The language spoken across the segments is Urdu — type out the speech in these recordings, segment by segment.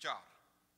4,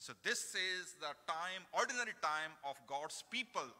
So this is the time, ordinary time of God's people.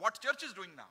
What church is doing now?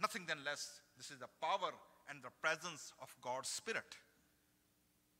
Nothing than less, this is the power and the presence of God's Spirit,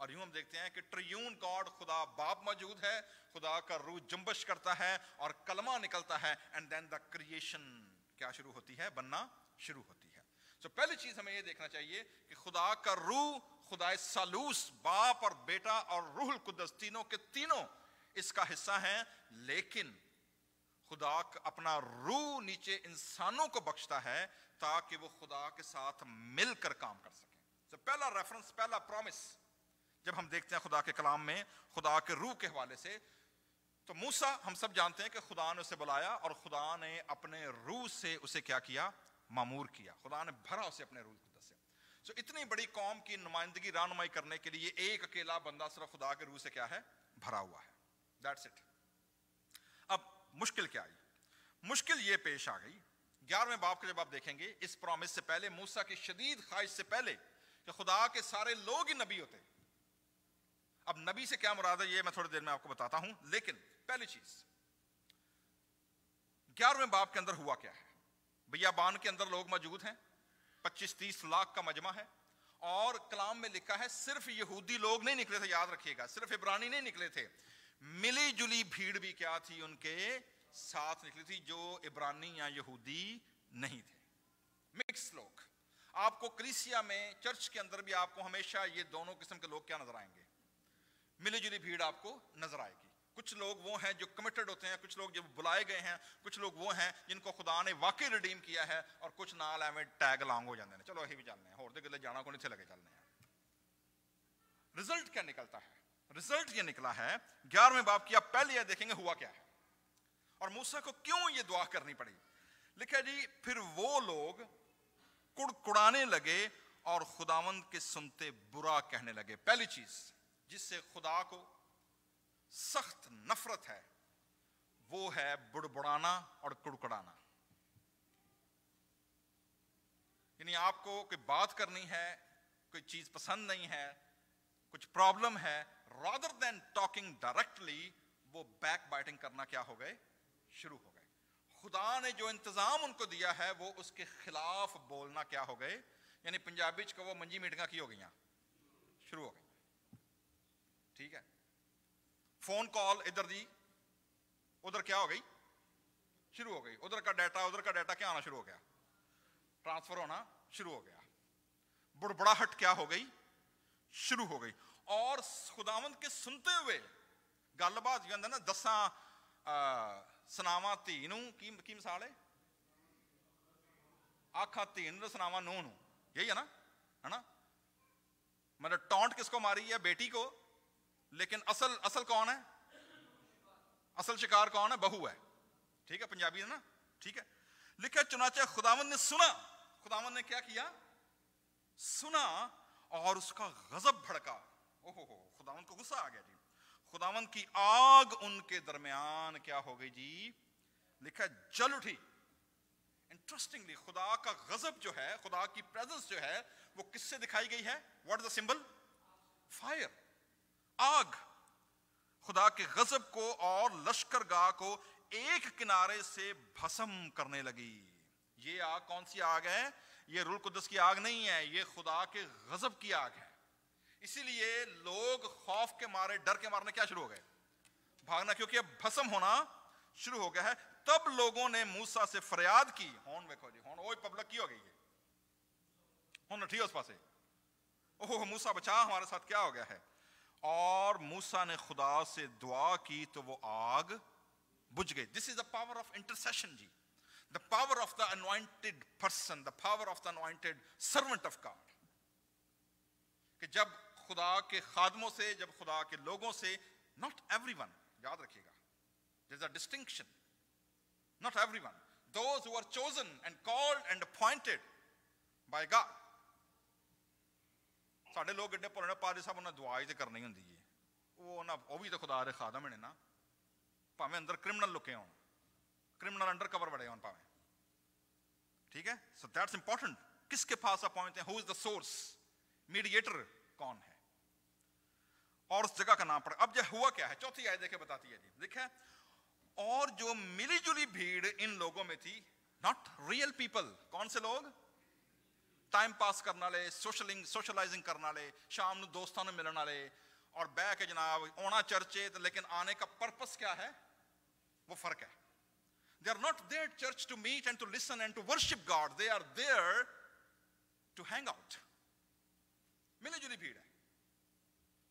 اور یوں ہم دیکھتے ہیں کہ ٹریون گاڈ خدا باپ موجود ہے, خدا کا روح جنبش کرتا ہے اور کلمہ نکلتا ہے, اینڈ دین دا کریشن کیا شروع ہوتی ہے, بننا شروع ہوتی ہے. تو پہلی چیز ہمیں یہ دیکھنا چاہیے کہ خدا کا روح, خدا ثالوث باپ اور بیٹا اور روح القدس تینوں کے تینوں اس کا حصہ ہیں, لیکن خدا اپنا روح نیچے انسانوں کو بخشتا ہے تاکہ وہ خدا کے ساتھ مل کر کام کر سکیں. تو پہلا ریفرنس, پہلا پرومس جب ہم دیکھتے ہیں خدا کے کلام میں خدا کے روح کے حوالے سے, تو موسیٰ ہم سب جانتے ہیں کہ خدا نے اسے بلایا اور خدا نے اپنے روح سے اسے کیا کیا, معمور کیا. خدا نے بھرا اسے اپنے روح القدس سے. تو اتنی بڑی قوم کی نمائندگی رہنمائی کرنے کے لیے ایک اکیلا بندہ صرف خدا کے روح سے کیا ہے, بھرا ہوا ہے. That's it. اب مشکل کیا آئی؟ مشکل یہ پیش آ گئی 11ویں باب کے جب آپ دیکھیں گے, اس پرومس سے پہلے, موسیٰ کی شدید خواہش سے پہلے کہ خدا کے سارے لوگ ہی نبی ہوتے. اب نبی سے کیا مراد ہے یہ میں تھوڑی دیر میں آپ کو بتاتا ہوں, لیکن پہلی چیز 11ویں باب کے اندر ہوا کیا ہے. بیابان کے اندر لوگ موجود ہیں, 25-30 لاکھ کا مجمع ہے, اور کلام میں لکھا ہے صرف یہودی لوگ نہیں نکلے تھے, یاد رکھیے گا, صرف عبرانی نہیں نکلے تھے, ملی جلی بھیڑ بھی کیا تھی ان کے ساتھ نکلی تھی, جو عبرانی یا یہودی نہیں تھے, مکس لوگ. آپ کو کلیسیا میں, چرچ کے اندر بھی آپ کو ہمیشہ یہ دونوں قسم کے لوگ کیا نظر آئیں گے, ملی جلی بھیڑ آپ کو نظر آئے گی. کچھ لوگ وہ ہیں جو کمیٹڈ ہوتے ہیں, کچھ لوگ جو بلائے گئے ہیں, کچھ لوگ وہ ہیں جن کو خدا نے واقعی ریڈیم کیا ہے, اور کچھ نال ایویں ٹیگ لانگ ہو جاتے ہیں, چلو اہی بھی چلنے ہیں, ہور دے گلے جانا کو نہیں تھے لگے چلنے ہیں. رزلٹ کیا نکلتا ہے؟ رزلٹ یہ نکلا ہے 11ویں باب کی آپ پہلی آیت دیکھیں گے ہوا کیا ہے, اور موسیٰ کو کیوں یہ دعا کرنی پڑی. لکھا جی, پھر وہ لوگ کڑکڑانے لگے اور خداوند کے سنتے برا کہنے لگے. پہلی چیز جس سے خدا کو سخت نفرت ہے وہ ہے بڑبڑانا اور کڑکڑانا. یعنی آپ کو کوئی بات کرنی ہے, کوئی چیز پسند نہیں ہے, کچھ پرابلم ہے, rather than talking directly وہ بیک بائٹنگ کرنا کیا ہو گئے, شروع ہو گئے. خدا نے جو انتظام ان کو دیا ہے وہ اس کے خلاف بولنا کیا ہو گئے, یعنی پنجابی چ وہ منجی میٹنگاں کی ہو گئیاں, شروع ہو گئی. ٹھیک ہے, فون کال ادھر دی ادھر کیا ہو گئی, شروع ہو گئی. ادھر کا ڈیٹا کیا آنا شروع ہو گیا, ٹرانسفر ہونا شروع ہو گیا. بڑبڑاہٹ کیا ہو گئی, شروع ہو گئی. اور خداوند کے سنتے ہوئے گل بات یہ نا, 10 سناواں دھی نوں کی مثال ہے, آکھاں دھی نوں سناواں نوں نوں, یہی ہے نا. مطلب ٹونٹ کس کو ماری ہے, بیٹی کو, لیکن اصل کون ہے, اصل شکار کون ہے, بہو ہے. ٹھیک ہے, پنجابی ہے نا. ٹھیک ہے, لکھا چنانچہ خداوند نے سنا. خداوند نے کیا کیا, سنا, اور اس کا غضب بھڑکا. خداوند کو غصہ آ گیا جی. خداوند کی آگ ان کے درمیان کیا ہو گئی جی, لکھا جل اٹھی. انٹرسٹنگلی خدا کا غضب جو ہے, خدا کی پریزنس جو ہے, وہ کس سے دکھائی گئی ہے, what is the symbol, fire, آگ. خدا کے غضب کو اور لشکر گاہ کو ایک کنارے سے بھسم کرنے لگی. یہ آگ کون سی آگ ہے, یہ روح القدس کی آگ نہیں ہے, یہ خدا کے غضب کی آگ ہے. اسی لیے لوگ خوف کے مارے, ڈر کے مارنے کیا شروع ہو گئے, بھاگنا, کیونکہ اب بھسم ہونا شروع ہو گیا ہے. تب لوگوں نے موسیٰ سے فریاد کی. ہون دیکھو جی, ہون وہی پبلک کی ہو گئی ہے, ہون نٹھی اس پاسے, اوہ موسیٰ بچا, ہمارے ساتھ کیا ہو گیا ہے. اور موسیٰ نے خدا سے دعا کی تو وہ آگ بجھ گئی. This is the power of intercession G, the power of the anointed person, the power of the anointed servant of God. کہ جب خدا کے خادموں سے, جب خدا کے لوگوں سے, not everyone, یاد رکھیے گا, there is a distinction, not everyone, those who are chosen and called and appointed by God. ساڈے لوگ ایڈے پرانے پادری صاحب انہیں دعا ہی تے کرنی ہوندی ہے, وہ بھی تو خدا دے خادم نے نا, بھاویں اندر کرمنل لکے ہون, کرمنل انڈر کور بڑے ہون پاویں. ٹھیک ہے, so that's important. کس کے پاس اپوائنٹ ہیں, who is the source, mediator کون ہے, اور اس جگہ کا نام پڑا. اب یہ ہوا کیا ہے, چوتھی آیت دیکھے بتاتی ہے جی, دیکھیں, اور جو ملی جلی بھیڑ ان لوگوں میں تھی, not real people, کون سے لوگ, ਟਾਈਮ ਪਾਸ ਕਰਨ ਵਾਲੇ, ਸੋਸ਼ਲਾਈਜ਼ਿੰਗ ਕਰਨ ਵਾਲੇ, ਸ਼ਾਮ ਨੂੰ ਦੋਸਤਾਂ ਨੂੰ ਮਿਲਣ ਵਾਲੇ, اور بہ کے جناب آنا چرچے لیکن آنے کا پرپس کیا ہے وہ فرق ہے. They are not there church to meet and to listen and to worship God. They are there to hang out. ملی جلی بھیڑ ہے.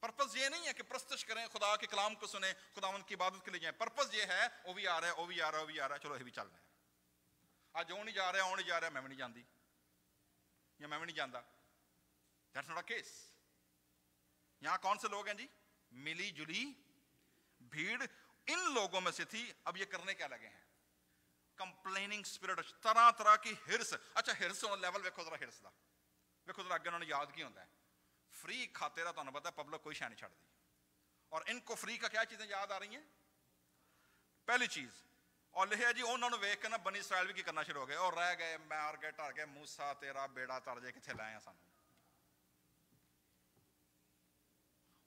پرپس یہ نہیں ہے کہ پرستش کریں, خدا کے کلام کو سنیں, خداوند کی عبادت کے لیے جائیں. پرپس یہ ہے وہ بھی آ رہا ہے, وہ بھی آ رہا ہے, وہ بھی آ رہا ہے, چلو یہ بھی چل رہے ہیں. آج وہ نہیں جا رہا ہے, وہ نہیں جا رہا ہے, میں بھی نہیں جاندی یا میں بھی نہیں جاندا. That's not a case. یہاں کون سے لوگ ہیں جی؟ ملی جلی بھیڑ. ان لوگوں میں سے تھی. اب یہ کرنے کیا لگے ہیں؟ کمپلیننگ سپرٹ, طرح طرح کی ہرس. اچھا ہرس ہونا لیول ویکھو ذرا, ہرس دا ویکھو ذرا. اگے انہوں نے یاد کی ہوتا ہے فری کھاتے رہا, تو انہوں نے پتا پبلک کوئی شے نہیں چھڑ دی. اور ان کو فری کا کیا چیزیں یاد آ رہی ہیں؟ پہلی چیز, اور لکھا جی انہوں نے ویکھ کے نا بنی اسرائیل بھی کی کرنا شروع ہو گئے, اور رہ گئے مار گئے ٹر گئے, موسیٰ تیرا بیڑا تر جے کتھے لائے ہیں سانو.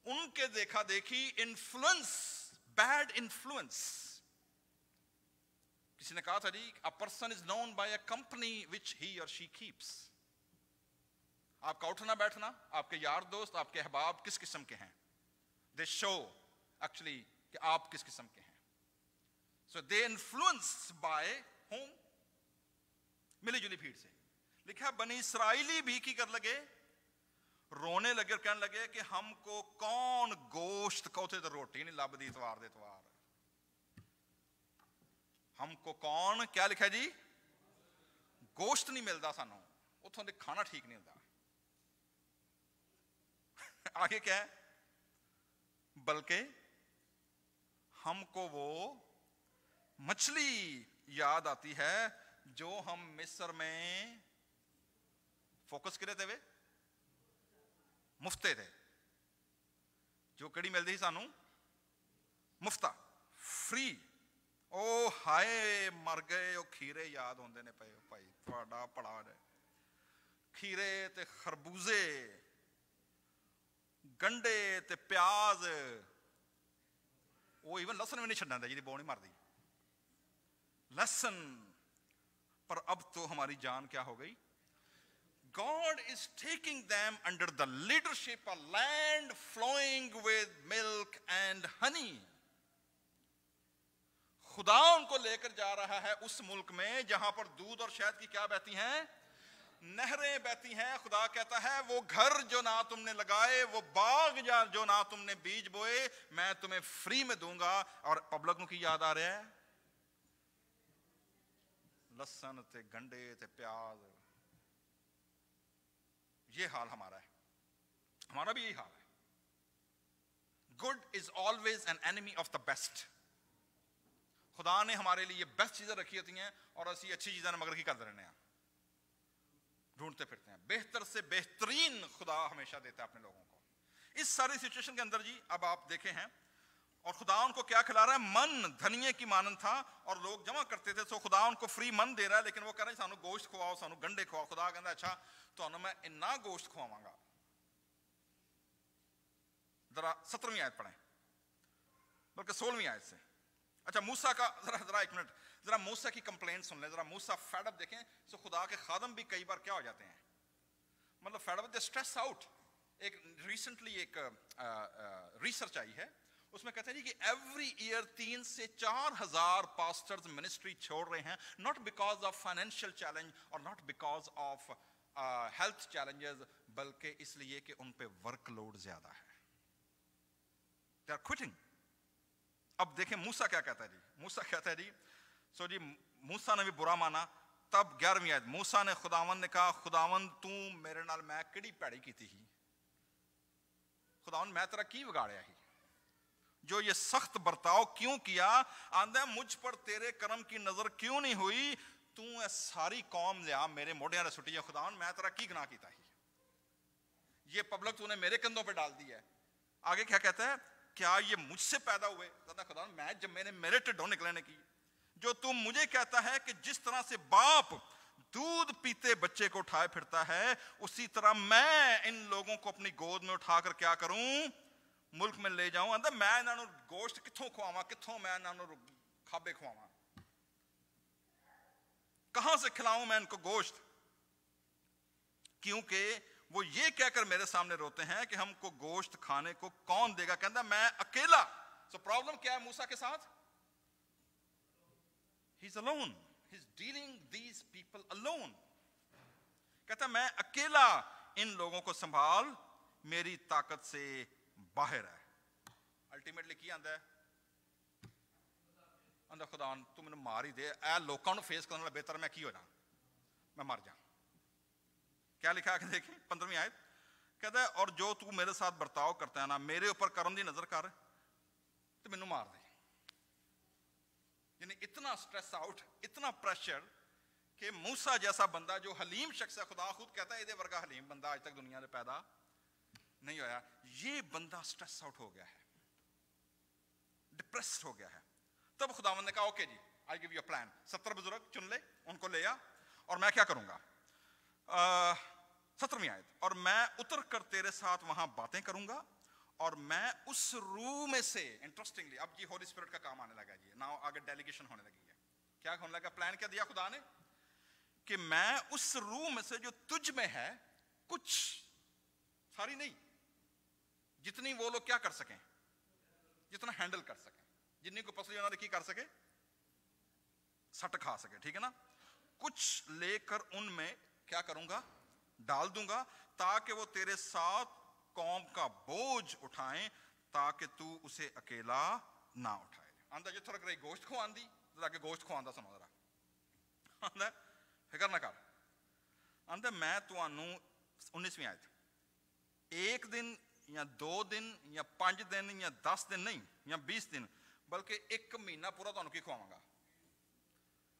ان کے دیکھا دیکھی انفلوئنس, بیڈ انفلوئنس. کسی نے کہا تھا جی a person is known by a company which he or she keeps. آپ کا اٹھنا بیٹھنا, آپ کے یار دوست, آپ کے احباب کس قسم کے ہیں, they show actually کہ آپ کس قسم کے ہیں. So they influenced by whom? ملی جلی بھیڑ سے. لکھا بنی اسرائیلی بھی کی کر لگے, رونے لگے اور کہنے لگے کہ ہم کو کون گوشت کھوتے تو روٹی نہیں لبدی اتوار دے اتوار. ہم کو کون, کیا لکھا جی, گوشت نہیں ملتا سانو, اتوں دے کھانا ٹھیک نہیں ہوتا. آگے کیا ہے, بلکہ ہم کو وہ مچھلی یاد آتی ہے جو ہم مصر میں فوکس کرے تھے, مفتے تھے, جو کڑی ملتی تھی سانو مفتا فری. او ہائے مر گئے, او کھیرے یاد ہوندے نے پے بھائی تہاڈا پڑا جائے. کھیرے تے خربوزے, گنڈے تے پیاز, وہ ایون لسن بھی نہیں چھڈنا دے جی بو نہیں مردی لسن. پر اب تو ہماری جان کیا ہو گئی, God is taking them under the leadership, a land flowing with milk and honey. خدا ان کو لے کر جا رہا ہے اس ملک میں جہاں پر دودھ اور شہد کی کیا بہتی ہیں, نہریں بہتی ہیں. خدا کہتا ہے وہ گھر جو نہ تم نے لگائے, وہ باغ جو نہ تم نے بیج بوئے, میں تمہیں فری میں دوں گا. اور پبلکوں کی یاد آ رہا ہے لسن تے گنڈے تے پیاز. یہ حال ہمارا ہے, ہمارا بھی یہی حال ہے. Good is always an enemy of the best. خدا نے ہمارے لیے بیسٹ چیزیں رکھی ہوتی ہیں اور اسی اچھی چیزیں مگر کی کرتے رہنے ہیں, ڈھونڈتے پھرتے ہیں. بہتر سے بہترین خدا ہمیشہ دیتا ہے اپنے لوگوں کو. اس ساری سچویشن کے اندر جی اب آپ دیکھیں ہیں, اور خدا ان کو کیا کھلا رہا ہے, من دھنیے کی مانند تھا اور لوگ جمع کرتے تھے. سو خدا ان کو فری من دے رہا ہے, لیکن وہ کہہ رہے ہیں سانو گوشت کھواؤ, سانو گنڈے کھواؤ. خدا کہتا ہے اچھا تو میں اتنا گوشت کھواواں گا. ذرا 17ویں آیت پڑھیں, بلکہ 16ویں آیت سے. اچھا موسیٰ کا ذرا ایک منٹ, ذرا موسیٰ کی کمپلینٹ سن لیں. ذرا موسیٰ فیڈ اپ دیکھیں. سو خدا کے خادم بھی کئی بار کیا ہو جاتے ہیں, مطلب فیڈ اپ, دے اسٹریس آؤٹ. ایک ریسنٹلی ایک ریسرچ آئی ہے, اس میں کہتے ہیں کہ ایوری ایئر 3 سے 4 ہزار پاسٹرز منسٹری چھوڑ رہے ہیں, not because of financial challenge اور not because of health challenges, بلکہ اس لیے کہ ان پہ ورک لوڈ زیادہ ہے. They are quitting. اب دیکھیں موسیٰ کیا کہتا ہے جی. موسیٰ کہتا ہے جی, سو جی موسیٰ نے بھی برا مانا. تب 11ویں آیت, موسیٰ نے خداوند نے کہا, خداوند تو میرے نال میں کیڑی پیڑی کیتی ہی, خداوند میں تیرا کی بگاڑیا ہی جو یہ سخت برتاؤ کیوں کیا. آندہ مجھ پر تیرے کرم کی نظر کیوں نہیں ہوئی, تو اے ساری قوم لیا میرے موڑیاں نے سٹی ہے. خداوند میں تیرا کی گناہ کیتا ہی, یہ پبلک تو نے میرے کندھوں پہ ڈال دی ہے. آگے کیا کہتا ہے, کیا یہ مجھ سے پیدا ہوئے. خداوند میں جب میں نے میرے ٹڈوں نکلنے کی, جو تم مجھے کہتا ہے کہ جس طرح سے باپ دودھ پیتے بچے کو اٹھائے پھرتا ہے, اسی طرح میں ان لوگوں کو اپنی گود میں اٹھا کر کیا کروں, ملک میں لے جاؤں. اندر میں انہوں گوشت کتھوں کھواواں, کتھوں میں انہوں کھابے کھواواں, کہاں سے کھلاؤں میں ان کو گوشت. کیونکہ وہ یہ کہہ کر میرے سامنے روتے ہیں کہ ہم کو گوشت کھانے کو کون دے گا. کہتا میں اکیلا. سو پرابلم کیا ہے موسیٰ کے ساتھ؟ He's alone. He's dealing these people alone. کہتا میں اکیلا ان لوگوں کو سنبھال میری طاقت سے باہر ہے. الٹیمیٹلی کی آندا ہے؟ آندا خدا تو مینوں مار ہی دے, اے لوکاں نوں فیس کرنے بہتر میں کی ہو جاں, میں مر جاں. کیا لکھا ہے کہ دیکھیں 15ویں آیت, کہتا ہے اور جو تو میرے ساتھ برتاؤ کرتا ہے نا, میرے اوپر کرم دی نظر کر تو مینوں مار دے. یعنی اتنا سٹریس آؤٹ, اتنا پریشر کہ موسیٰ جیسا بندہ جو حلیم شخص ہے, خدا خود کہتا ہے یہ ورگا حلیم بندہ آج تک دنیا میں پیدا نہیں ہویا, یہ بندہ سٹریس آؤٹ ہو گیا ہے, ڈپریسڈ ہو گیا ہے. تب خداوند نے کہا okay ji, I give you a plan. 70 بزرگ چن لے, ان کو لے آ, اور میں کیا کروں گا. 17ویں آیت, اور میں اتر کر تیرے ساتھ وہاں باتیں کروں گا, اور میں اس روح میں سے, انٹرسٹنگلی اب جی ہولی اسپرٹ کا کام آنے لگا جی, نا آگے ڈیلیگیشن ہونے لگی ہے. کیا ہونے لگا؟ پلان کیا دیا خدا نے کہ میں اس روح میں سے جو تجھ میں ہے, کچھ ساری نہیں, جتنی وہ لوگ کیا کر سکیں, جتنا ہینڈل کر سکیں, جتنی کو پسلی انہوں نے کی کر سکے, سٹ کھا سکے, ٹھیک ہے نا, کچھ لے کر ان میں کیا کروں گا, ڈال دوں گا, تاکہ وہ تیرے ساتھ قوم کا بوجھ اٹھائیں, تاکہ تو اسے اکیلا نہ اٹھائے. آندہ جو تھوڑا کرے گوشت کھو آندی, ذرا کہ گوشت کھو آندہ سنو ذرا, آندہ فکر نہ کر. آندہ میں تو آنوں 19ویں آیت, ایک دن یا 2 دن یا 5 دن یا 10 دن نہیں یا 20 دن, بلکہ 1 مہینہ پورا تو آنوں کی کھواؤں گا.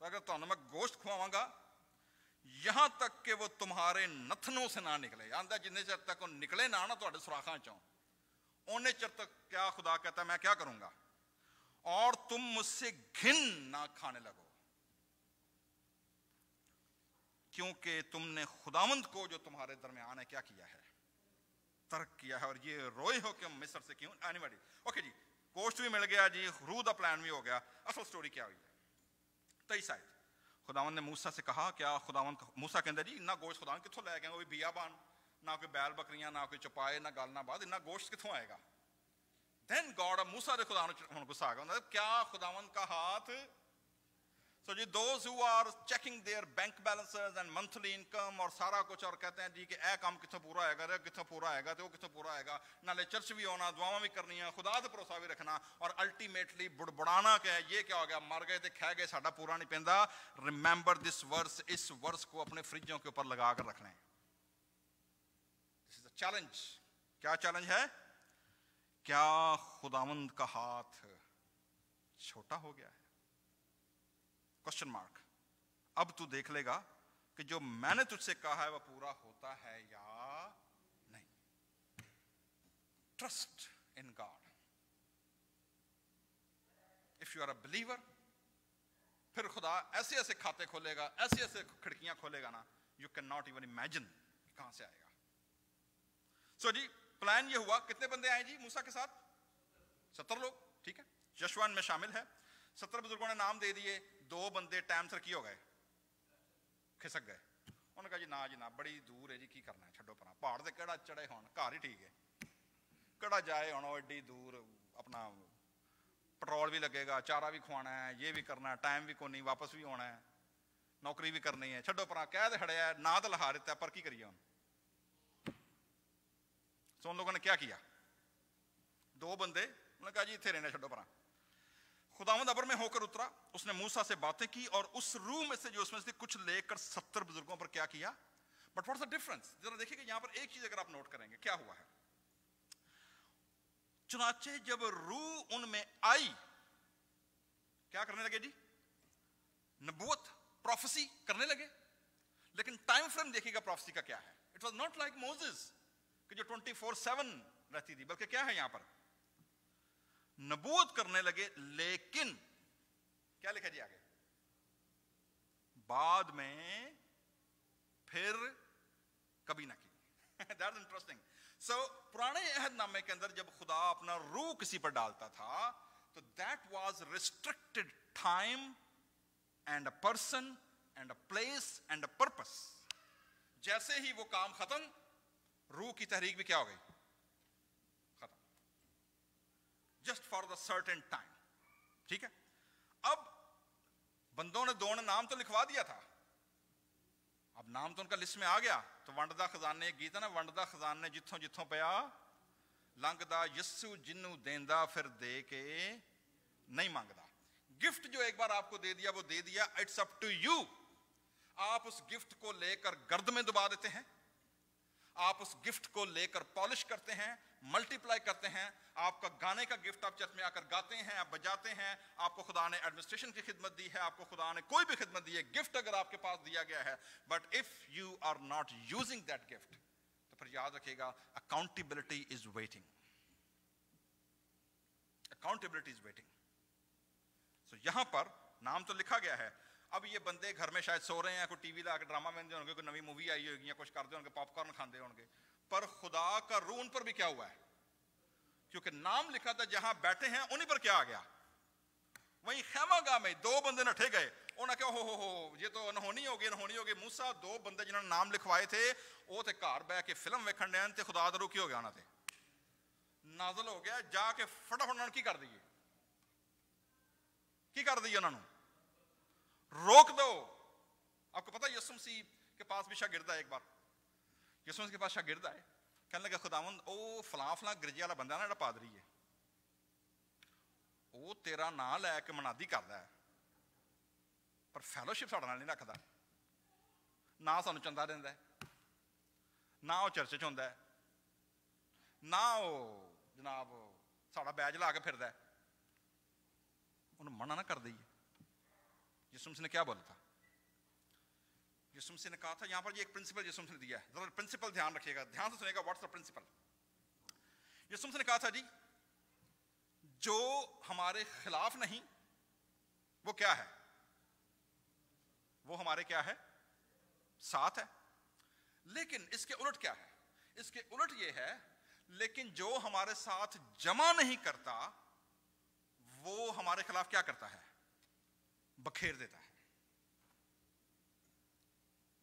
اگر تو آنوں میں گوشت کھواؤں گا یہاں تک کہ وہ تمہارے نتنوں سے نہ نکلے. آندہ جنہیں چر تک وہ نکلے نہ تو آڑے سراخاں چاہوں, انہیں چر تک کیا خدا کہتا ہے میں کیا کروں گا, اور تم مجھ سے گھن نہ کھانے لگو, کیونکہ تم نے خداوند کو جو تمہارے درمیان ہے کیا کیا ہے, ترک کیا ہے, اور یہ روئے ہو کہ مصر سے کیوں. اینیبڈی اوکے جی, گوشت بھی مل گیا جی, روح دا پلان بھی ہو گیا, اصل سٹوری کیا ہوئی ہے. 23 آیت, خداوند نے موسیٰ سے کہا, کیا خداوند, موسیٰ کہندے جی نہ گوشت خداوند کتھوں لے گئے, کوئی بیابان, نہ کوئی بیل بکریاں, نہ کوئی چپائے, نہ گل نہ بات, نہ گوشت کتھوں آئے گا. دین گاڈ, موسیٰ دے خداوند غصہ آ گیا, کیا خداوند کا ہاتھ. So G those who are checking their bank balances and monthly income اور سارا کچھ, اور کہتے ہیں جی کہ اے کام کتھوں پورا آئے گا, کتھوں پورا آئے گا, تو وہ کتھوں پورا آئے گا, نالے چرچ بھی ہونا, دعاواں بھی کرنی ہیں, خدا تے بھروسہ بھی رکھنا, اور الٹیمیٹلی بڑبڑانا کہ یہ کیا ہو گیا, مر گئے تے کھہ گئے, ساڈا پورا نہیں پیندا. ریممبر دس ورس, اس ورس کو اپنے فریجوں کے اوپر لگا کر رکھ لیں. دس از اے چیلنج. کیا چیلنج ہے؟ کیا خداوند کا ہاتھ چھوٹا ہو گیا ہے؟ Question mark. اب تو دیکھ لے گا کہ جو میں نے تجھ سے کہا ہے وہ پورا ہوتا ہے یا نہیں. Trust in God. If you are a believer, پھر خدا ایسے ایسے کھاتے کھولے گا, ایسے ایسے کھڑکیاں کھولے گا نا, you can not even imagine کہاں سے آئے گا. سو جی پلان یہ ہوا, کتنے بندے آئے جی موسیٰ کے ساتھ؟ 70 لوگ, ٹھیک ہے. یشوع میں شامل ہے. 70 بزرگوں نے نام دے دیے, 2 بندے ٹائم سر کی ہو گئے, کھسک گئے. انہوں نے کہا جی نہ بڑی دور ہے جی, کی کرنا ہے, چھڈو پرا, پہاڑ تے کیڑا چڑھے ہون, گھر ہی ٹھیک ہے, کیڑا جائے ہون ایڈی دور, اپنا پٹرول بھی لگے گا, چارہ بھی کھوانا ہے, یہ بھی کرنا ہے, ٹائم بھی کوئی نہیں, واپس بھی ہونا ہے, نوکری بھی کرنی ہے, چھڈو پرا, کہہ دے کھڑے ہے, نہ تو لہا دیتا ہے, پر کی کریے ہوں. سو ان لوگوں نے کیا کیا, 2 بندے, انہوں نے کہا جی اتنے رہنا, چھڈو پرا. خداوند ابر میں ہو کر اترا, اس نے موسیٰ سے باتیں کی, اور اس روح میں سے جو اس میں سے کچھ لے کر 70 بزرگوں پر کیا کیا. بٹ واٹس دا ڈفرنس, ذرا دیکھیے کہ یہاں پر ایک چیز اگر آپ نوٹ کریں گے کیا ہوا ہے. چنانچہ جب روح ان میں آئی, کیا کرنے لگے جی, نبوت, پروفیسی کرنے لگے. لیکن ٹائم فریم دیکھیے گا پروفیسی کا کیا ہے. It was not like Moses کہ جو 24/7 رہتی تھی, بلکہ کیا ہے یہاں پر, نبوت کرنے لگے. لیکن کیا لکھا جی آگے, بعد میں پھر کبھی نہ کی. That's interesting. So پرانے عہد نامے کے اندر جب خدا اپنا روح کسی پر ڈالتا تھا تو that was restricted time and a person and a place and a purpose. جیسے ہی وہ کام ختم، روح کی تحریک بھی کیا ہو گئی؟ ختم. Just for the certain time. ٹھیک ہے. اب بندوں نے دو نے نام تو لکھوا دیا تھا، اب نام تو ان کا لسٹ میں آ گیا. تو ونڈ دا خزانے، ایک گیت ہے نا، ونڈ دا خزانے جتھوں جتھوں پیا لنگدا، یسو جنوں دیندا پھر دے کے نہیں مانگدا. گفٹ جو ایک بار آپ کو دے دیا وہ دے دیا. It's up to you. آپ اس گفٹ کو لے کر گرد میں دبا دیتے ہیں، آپ اس گفٹ کو لے کر پالش کرتے ہیں، ملٹی پلائی کرتے ہیں. آپ کا گانے کا گفٹ آپ چرچ میں آ کر گاتے ہیں، آپ بجاتے ہیں. آپ کو خدا نے ایڈمنسٹریشن کی خدمت دی ہے، آپ کو خدا نے کوئی بھی خدمت دی ہے، گفٹ اگر آپ کے پاس دیا گیا ہے، but if you are not using that gift تو پھر یاد رکھیے گا accountability is waiting. Accountability is waiting. So یہاں پر نام تو لکھا گیا ہے. اب یہ بندے گھر میں شاید سو رہے ہیں، کوئی ٹی وی لا کے ڈرامہ میں ہوں گے، کوئی نئی مووی آئی ہوگی یا کچھ کرتے ہوں گے، پاپ کارن کھاندے ہوں گے، پر خدا کا روح ان پر بھی کیا ہوا ہے؟ کیونکہ نام لکھا تھا جہاں بیٹھے ہیں انہیں پر کیا آ گیا؟ وہیں خیمہ گاہ میں دو بندے نٹھے گئے. انہوں نے کہا ہو یہ تو انہونی ہوگی انہونی ہوگی. موسیٰ دو بندے جنہوں نے نام لکھوائے تھے وہ تے گھر بہ کے فلم ویکھن ڈے تے خدا دا روح کی ہو گیا انہاں تے نازل ہو گیا. جا کے فٹافٹ انہوں نے کی کر دیے؟ کی کر دیے؟ انہوں نے روک دو. آپ کو پتا یسوع مسیح کے پاس بھی شاگرد ہے. ایک بار یسوع مسیح کے پاس شاگرد ہے، کہنے لگا خداوند او فلاں فلاں گرجے والا بندہ نا جڑا پادری ہے، وہ تیرا نام لے کے منادی کردا ہے پر فیلوشپ ساڈے نال نہیں رکھدا، نہ سانوں چندہ دیندا ہے، نہ وہ چرچ چ ہوندا ہے، نہ وہ جناب ساڈا بیج لا کے پھردا ہے. انہوں منع نہ کر دئیے. یسوع مسیح نے کیا بولا تھا؟ یسوع مسیح نے کہا تھا، یہاں پر یہ ایک پرنسپل یسوع مسیح نے دیا ہے، ذرا پرنسپل دھیان رکھیے گا، دھیان سے سنیے گا. What's the principal? یسوع مسیح نے کہا تھا جی جو ہمارے خلاف نہیں وہ کیا ہے؟ وہ ہمارے کیا ہے؟ ساتھ ہے. لیکن اس کے الٹ کیا ہے؟ اس کے الٹ یہ ہے لیکن جو ہمارے ساتھ جمع نہیں کرتا وہ ہمارے خلاف کیا کرتا ہے؟ بکھیر دیتا ہے.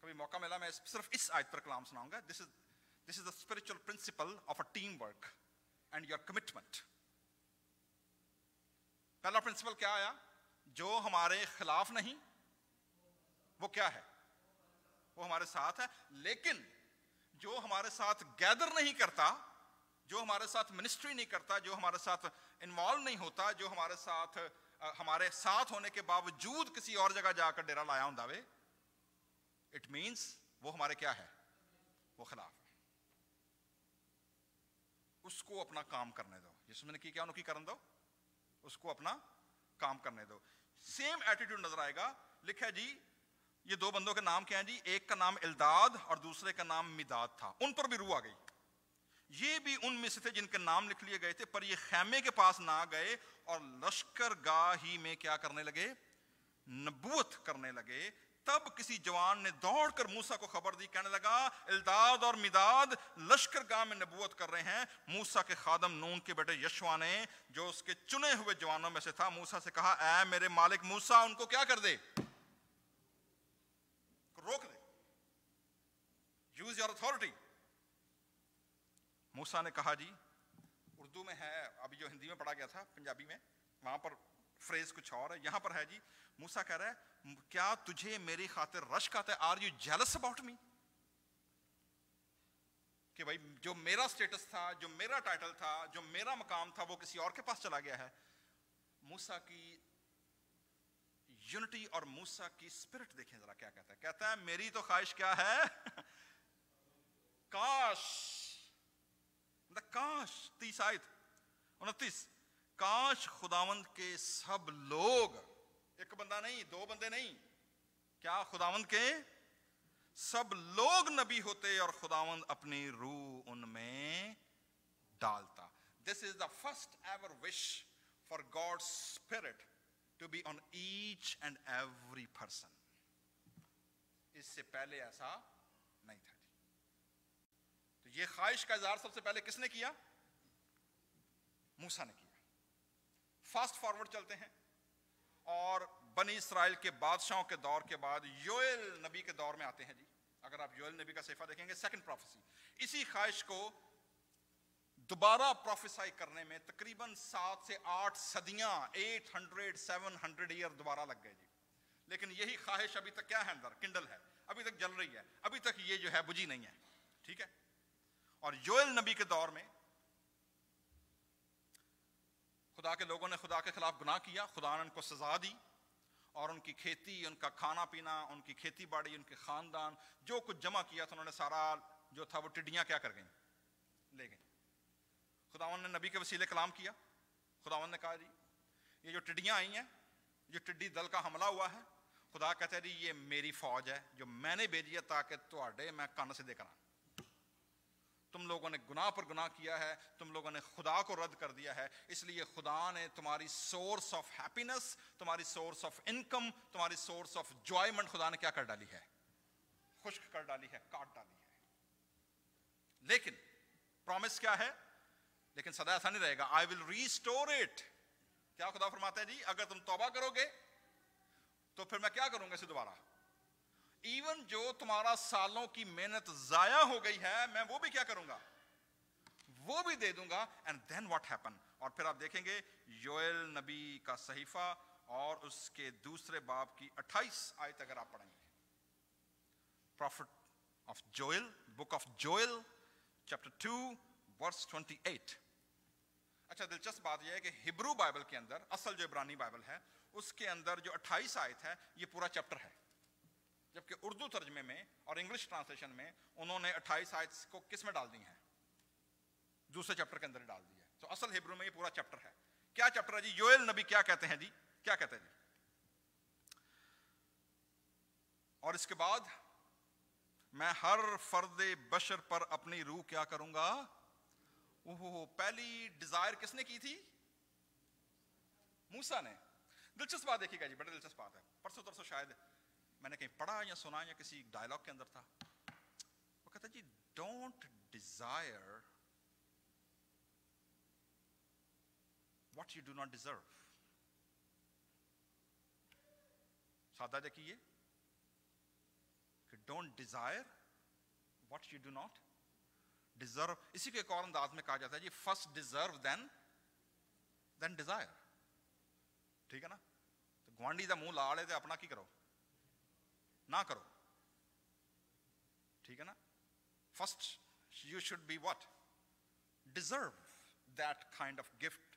کبھی موقع ملا میں صرف اس آیت پر کلام سناؤں گا. This is the spiritual principle of a teamwork and your commitment. پہلا پرنسپل کیا آیا؟ جو ہمارے خلاف نہیں وہ کیا ہے؟ وہ ہمارے ساتھ ہے. لیکن جو ہمارے ساتھ گیدر نہیں کرتا، جو ہمارے ساتھ منسٹری نہیں کرتا، جو ہمارے ساتھ انوالو نہیں ہوتا، جو ہمارے ساتھ ہونے کے باوجود کسی اور جگہ جا کر ڈیرا لایا ہوں دعوے، اٹ مینس وہ ہمارے کیا ہے؟ وہ خلاف ہے. اس کو اپنا کام کرنے دو. یسوع نے کیا انہوں کی کرن دو، اس کو اپنا کام کرنے دو. سیم ایٹیٹیوڈ نظر آئے گا. لکھا ہے جی یہ دو بندوں کے نام کیا ہیں جی؟ ایک کا نام الداد اور دوسرے کا نام مداد تھا. ان پر بھی روح آ گئی. یہ بھی ان میں سے تھے جن کے نام لکھ لیے گئے تھے، پر یہ خیمے کے پاس نہ گئے اور لشکر گاہ ہی میں کیا کرنے لگے؟ نبوت کرنے لگے. تب کسی جوان نے دوڑ کر موسیٰ کو خبر دی، کہنے لگا الداد اور مداد لشکر گاہ میں نبوت کر رہے ہیں. موسیٰ کے خادم نون کے بیٹے یشوا نے جو اس کے چنے ہوئے جوانوں میں سے تھا موسیٰ سے کہا اے میرے مالک موسیٰ ان کو کیا کر دے؟ روک دے. Use your authority. موسیٰ نے کہا جی، اردو میں ہے، ابھی جو ہندی میں پڑھا گیا تھا پنجابی میں وہاں پر فریز کچھ اور ہے. یہاں پر ہے جی موسیٰ کہہ رہا ہے کیا تجھے میری خاطر رشک آتا ہے؟ Are you jealous about me? کہ بھائی جو میرا سٹیٹس تھا، جو میرا ٹائٹل تھا، جو میرا مقام تھا وہ کسی اور کے پاس چلا گیا ہے. موسیٰ کی یونٹی اور موسیٰ کی اسپرٹ دیکھیں ذرا کیا کہتا ہے. کہتا ہے میری تو خواہش کیا ہے؟ کاش 30 آیت 29 کاش خداوند کے سب لوگ، ایک بندہ نہیں، دو بندے نہیں، کیا خداوند کے سب لوگ نبی ہوتے اور خداوند اپنی روح ان میں ڈالتا. This is the first ever wish for God's spirit to be on each and every person. اس سے پہلے ایسا نہیں تھا. تو یہ خواہش کا اظہار سب سے پہلے کس نے کیا؟ موسیٰ نے کیا. فاسٹ فارورڈ چلتے ہیں اور بنی اسرائیل کے بادشاہوں کے دور کے بعد یوئیل نبی کے دور میں آتے ہیں جی. اگر آپ یوئیل نبی کا صحیفہ دیکھیں گے، سیکنڈ پروفیسی، اسی خواہش کو دوبارہ پروفیسائی کرنے میں تقریباً 7 سے 8 صدیاں، 700 ایئر دوبارہ لگ گئے جی. لیکن یہی خواہش ابھی تک کیا ہے اندر؟ کنڈل ہے، ابھی تک جل رہی ہے، ابھی تک یہ جو ہے بجھی نہیں ہے. ٹھیک ہے. اور یوئیل نبی کے دور میں خدا کے لوگوں نے خدا کے خلاف گناہ کیا، خدا نے ان کو سزا دی، اور ان کی کھیتی، ان کا کھانا پینا، ان کی کھیتی باڑی، ان کے خاندان، جو کچھ جمع کیا تھا انہوں نے سارا جو تھا وہ ٹڈیاں کیا کر گئیں؟ لے گئیں. خداوند نے نبی کے وسیلے کلام کیا. خداوند نے کہا جی یہ جو ٹڈیاں آئی ہیں، جو ٹڈی دل کا حملہ ہوا ہے، خدا کہتے ہیں جی یہ میری فوج ہے جو میں نے بھیجی ہے تاکہ تواڈے میں کن سیدھے کراں. تم لوگوں نے گناہ پر گناہ کیا ہے، تم لوگوں نے خدا کو رد کر دیا ہے، اس لیے خدا نے تمہاری سورس آف ہیپینس، تمہاری سورس آف انکم، تمہاری سورس آف انجوائمنٹ خدا نے کیا کر ڈالی ہے؟ خشک کر ڈالی ہے، کاٹ ڈالی ہے. لیکن پرومس کیا ہے؟ لیکن سدا ایسا نہیں رہے گا. آئی ول ریسٹور اٹ. کیا خدا فرماتا ہے جی اگر تم توبہ کرو گے تو پھر میں کیا کروں گا اسے دوبارہ. ایون جو تمہارا سالوں کی محنت ضائع ہو گئی ہے میں وہ بھی کیا کروں گا؟ وہ بھی دے دوں گا. And then what happen? اور پھر آپ دیکھیں گے یوئیل نبی کا صحیفہ اور اس کے دوسرے باب کی 28 آیت اگر آپ پڑھیں گے. Prophet of Joel, book of Joel chapter 2 verse 28. اچھا دلچسپ بات یہ ہے کہ ہبرو بائبل کے اندر، اصل جو عبرانی بائبل ہے اس کے اندر جو 28 آیت ہے یہ پورا چیپٹر ہے، جبکہ اردو ترجمے میں اور انگلش ٹرانسلیشن میں انہوں نے 28 آیت کو کس میں ڈال دی ہیں؟ دوسرے چیپٹر کے اندر ڈال دی ہے. تو اصل ہبرو میں یہ پورا چیپٹر ہے. کیا چیپٹر ہے جی؟ یوئیل نبی کیا کہتے ہیں جی؟ کیا کہتے ہیں جی؟ اور اس کے بعد میں ہر فرد بشر پر اپنی روح کیا کروں گا. پہلی ڈیزائر کس نے کی تھی؟ موسیٰ نے. دلچسپ بات دیکھیے گا جی، بڑی دلچسپ بات ہے. پرسوں ترسوں شاید میں نے کہیں پڑھا یا سنا یا کسی ڈائلاگ کے اندر تھا، وہ کہتا جی don't desire what you do not deserve. سادہ دیکھیے کہ don't desire what you do not deserve. اسی کو ایک اور انداز میں کہا جاتا ہے جی فرسٹ ڈیزرو دین ڈیزائر. ٹھیک ہے نا؟ تو گوانڈی دا منہ لاڑے تے اپنا کی کرو نہ کرو. ٹھیک ہے نا؟ First you should be what? Deserve that kind of gift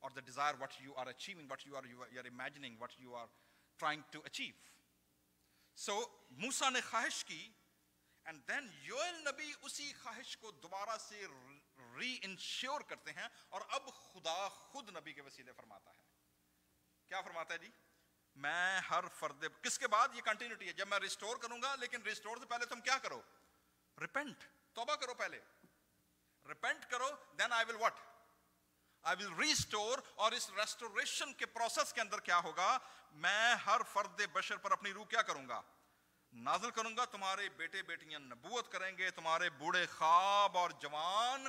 اور the desire what you are achieving, what you are imagining, what you are trying to achieve. So موسیٰ نے خواہش کی، اینڈ دین یوئیل نبی اسی خواہش کو دوبارہ سے ری انشور کرتے ہیں، اور اب خدا خود نبی کے وسیلے فرماتا ہے. کیا فرماتا ہے جی؟ میں ہر فرد، کس کے بعد؟ یہ کنٹینیوٹی ہے. جب میں ریسٹور کروں گا، لیکن ریسٹور سے پہلے تم کیا کرو؟ ریپینٹ، توبہ کرو. پہلے ریپینٹ کرو، دین آئی ول واٹ؟ I will restore. اور اس ریسٹوریشن کے پروسیس کے اندر کیا ہوگا؟ میں ہر فرد بشر پر اپنی روح کیا کروں گا؟ نازل کروں گا. تمہارے بیٹے بیٹیاں نبوت کریں گے، تمہارے بوڑھے خواب اور جوان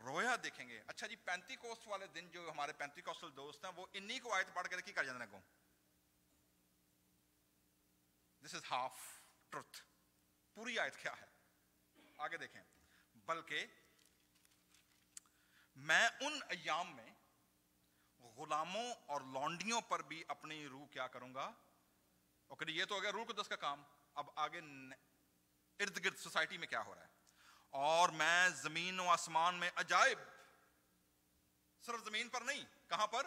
رویا دیکھیں گے. اچھا جی پینتی کوسٹ والے دن جو ہمارے پینتی کوسٹل دوست ہیں وہ انہی کو آیت پڑھ کے کی کر جانے کو. دس از ہاف ٹروتھ. پوری آیت کیا ہے آگے دیکھیں. بلکہ میں ان ایام میں غلاموں اور لونڈیوں پر بھی اپنی روح کیا کروں گا. اوکے یہ تو ہو گیا روح القدس کا کام. اب آگے ارد گرد سوسائٹی میں کیا ہو رہا ہے. اور میں زمین و آسمان میں عجائب، صرف زمین پر نہیں، کہاں پر؟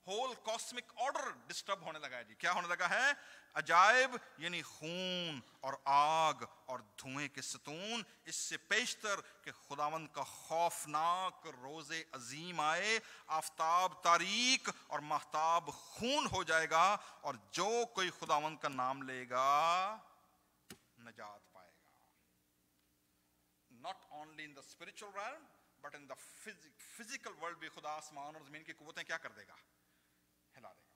ہول کاسمک آرڈر ڈسٹرب ہونے لگا ہے جی. کیا ہونے لگا ہے؟ عجائب یعنی خون اور آگ اور دھوئیں کے ستون. اس سے پیشتر کہ خداوند کا خوفناک روز عظیم آئے، آفتاب تاریک اور مہتاب خون ہو جائے گا، اور جو کوئی خداوند کا نام لے گا نجات پائے گا. Not only in the spiritual realm but in the physical world بھی خدا آسمان اور زمین کی قوتیں کیا کر دے گا؟ ہلا دے گا.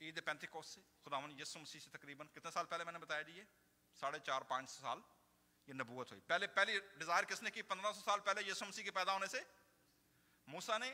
عید پینتیکوست سے خداوند یسوع مسیح سے تقریباً کتنے سال پہلے میں نے بتایا جی یہ 4.5-5 سال یہ نبوت ہوئی. پہلی ڈیزائر کس نے کی 1500 سال پہلے یسوع مسیح کے پیدا ہونے سے؟ موسیٰ نے.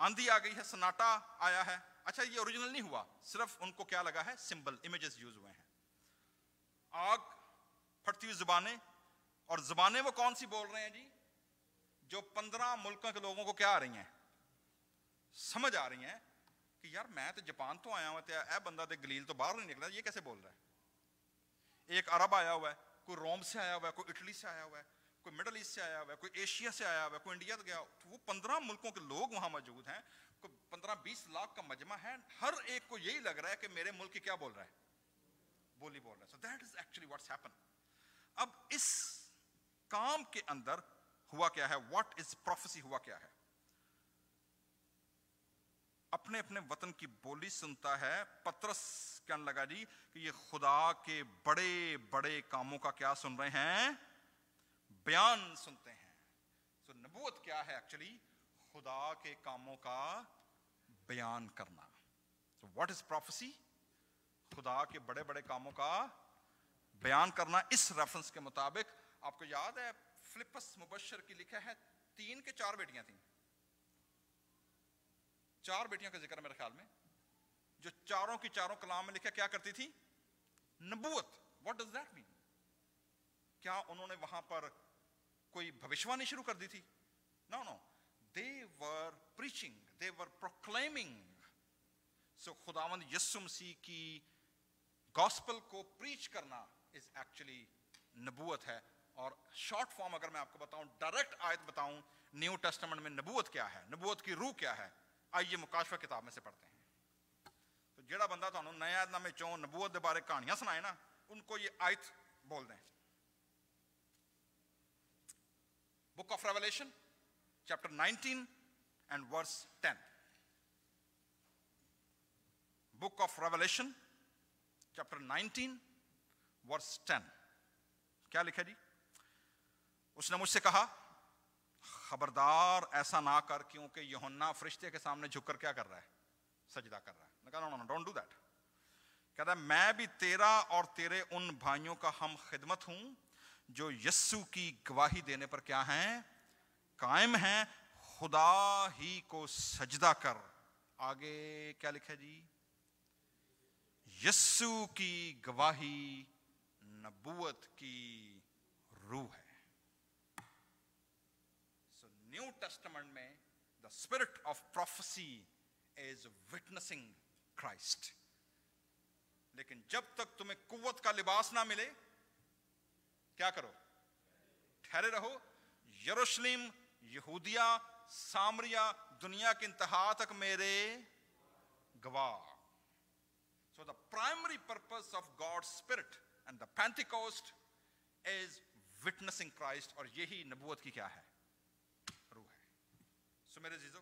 آندھی آ گئی ہے, سناٹا آیا ہے. اچھا یہ اوریجنل نہیں ہوا, صرف ان کو کیا لگا ہے, سمبل, امیجز یوز ہوئے ہیں. آگ, پھٹتی ہوئی زبانیں, اور زبانیں وہ کون سی بول رہے ہیں جی؟ جو 15 ملکوں کے لوگوں کو کیا آ رہی ہیں, سمجھ آ رہی ہیں کہ یار میں تو جاپان تو آیا ہوا تھا, اے بندہ تے گلیل تو باہر نہیں نکلا, یہ کیسے بول رہا ہے. ایک عرب آیا ہوا ہے, کوئی روم سے آیا ہوا ہے, کوئی اٹلی سے آیا ہوا ہے, کوئی مڈل ایسٹ سے آیا ہوا ہے, کوئی ایشیا سے آیا ہوا ہے, کوئی انڈیا سے گیا. وہ 15 ملکوں کے لوگ وہاں موجود ہیں, کوئی 15-20 لاکھ کا مجمع ہے. ہر ایک کو یہی لگ رہا ہے کہ میرے ملک کی کیا بول رہا ہے, بولی بول رہا ہے. So that is actually what's happened. اب اس کام کے اندر ہوا کیا ہے, what is prophecy, ہوا کیا ہے. اپنے اپنے وطن کی بولی سنتا ہے. پطرس کہنے لگا جی کہ یہ خدا کے بڑے بڑے کاموں کا کیا سن رہے ہیں, بیان سنتے ہیں. تو نبوت کیا ہے ایکچولی, خدا کے کاموں کا بیان کرنا. So what is prophecy? خدا کے بڑے بڑے کاموں کا بیان کرنا. اس ریفرنس کے مطابق آپ کو یاد ہے فلپس مبشر کی لکھا ہے 3 کہ 4 بیٹیاں تھیں, 4 بیٹیوں کا ذکر ہے میرے خیال میں, جو چاروں کی چاروں کلام میں لکھا کیا کرتی تھی, نبوت. What does that mean? کیا انہوں نے وہاں پر کوئی بھوشوانی شروع کر دی تھی؟ No, no. They were preaching, they were proclaiming. So خداوند یسوع مسیح کی گاسپل کو پریچ کرنا is actually نبوت ہے. اور شارٹ فارم اگر میں آپ کو بتاؤں, ڈائریکٹ آیت بتاؤں نیو ٹیسٹمنٹ میں نبوت کیا ہے, نبوت کی روح کیا ہے, آئیے مکاشفہ کتاب میں سے پڑھتے ہیں. تو جیڑا بندہ تو نیا عہد نامے چوں نبوت دے بارے کہانیاں سنائے نا, ان کو یہ آیت بول دیں. Book of Revelation chapter 19 and verse 10. Book of Revelation chapter 19 verse 10. کیا لکھا جی؟ اس نے مجھ سے کہا خبردار ایسا نہ کر, کیونکہ یوحنا فرشتے کے سامنے جھک کر کیا کر رہا ہے, سجدہ کر رہا ہے. میں کہا نو, ڈونٹ ڈو دیٹ. کہتا ہے میں بھی تیرا اور تیرے ان بھائیوں کا ہم خدمت ہوں جو یسوع کی گواہی دینے پر کیا ہیں, قائم ہیں. خدا ہی کو سجدہ کر. آگے کیا لکھا جی؟ یسوع کی گواہی نبوت کی روح ہے. سو نیو ٹیسٹمنٹ میں the spirit of prophecy is witnessing Christ. لیکن جب تک تمہیں قوت کا لباس نہ ملے, کیا کرو, ٹھہرے رہو یروشلم, یہودیہ, سامریہ, دنیا کی انتہا تک میرے گواہ. So the primary purpose of God's Spirit and the Pentecost is witnessing Christ, اور یہی نبوت کی کیا ہے, روح ہے. سو میرے عزیزو,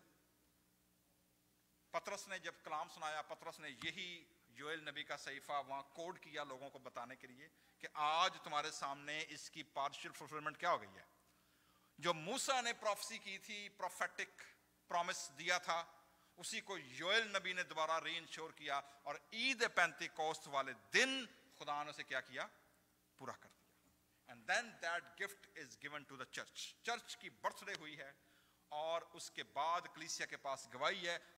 پطرس نے جب کلام سنایا, پطرس نے یہی یوئیل نبی کا صحیفہ وہاں کوڈ کیا لوگوں کو بتانے کے لیے کہ آج تمہارے سامنے اس کی پارشل فلفلمنٹ کیا ہو گئی ہے. جو موسیٰ نے پروفیسی کی تھی, پروفیٹک پرومس دیا تھا, اسی کو یوئیل نبی نے دوبارہ ری انشور کیا, اور عید پینتیکوست والے دن خدا نے اسے کیا کیا, پورا کر دیا. And then that gift is given to the church. Church کی برتھ ڈے ہوئی ہے, اور اس کے بعد کلیسیا کے پاس گواہی ہے,